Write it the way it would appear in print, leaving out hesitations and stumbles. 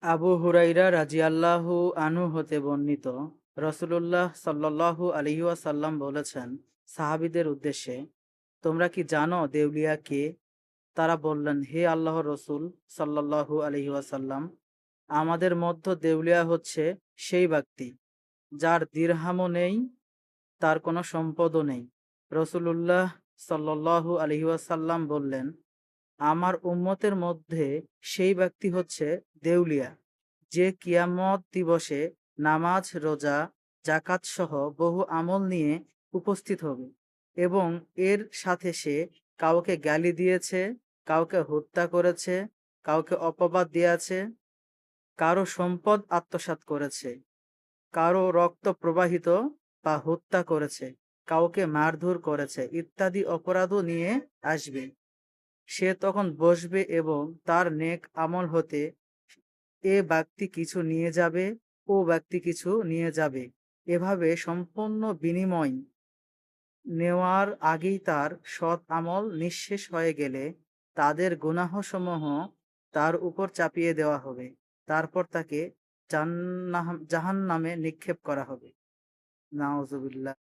আবু হুরাইরা রাজিয়াল্লাহু আনহু হতে বর্ণিত, রাসূলুল্লাহ সাল্লাল্লাহু আলাইহি ওয়াসাল্লাম বলেছেন সাহাবীদের উদ্দেশ্যে, তোমরা কি জানো দেউলিয়া কে? তারা বললেন, হে আল্লাহর রসুল সাল্লাল্লাহু আলাইহি ওয়াসাল্লাম, আমাদের মধ্য দেউলিয়া হচ্ছে সেই ব্যক্তি যার দিরহামও নেই, তার কোনো সম্পদও নেই। রাসূলুল্লাহ সাল্লাল্লাহু আলাইহি ওয়াসাল্লাম বললেন, আমার উম্মতের মধ্যে সেই ব্যক্তি হচ্ছে দেউলিয়া, যে কিয়ামত দিবসে নামাজ, রোজা, জাকাত সহ বহু আমল নিয়ে উপস্থিত হবে এবং এর সাথে সে কাউকে গালি দিয়েছে, কাউকে হত্যা করেছে, কাউকে অপবাদ দিয়েছে, কারো সম্পদ আত্মসাৎ করেছে, কারো রক্ত প্রবাহিত বা হত্যা করেছে, কাউকে মারধর করেছে ইত্যাদি অপরাধও নিয়ে আসবে। সে তখন বসবে এবং তার নেক আমল হতে এ ব্যক্তি কিছু নিয়ে যাবে, ও ব্যক্তি কিছু নিয়ে যাবে। এভাবে সম্পূর্ণ বিনিময় নেওয়ার আগেই তার সৎ আমল নিঃশেষ হয়ে গেলে তাদের গুনাহসমূহ তার উপর চাপিয়ে দেওয়া হবে। তারপর তাকে জাহান্নামে নিক্ষেপ করা হবে। নাউজুবিল্লাহ।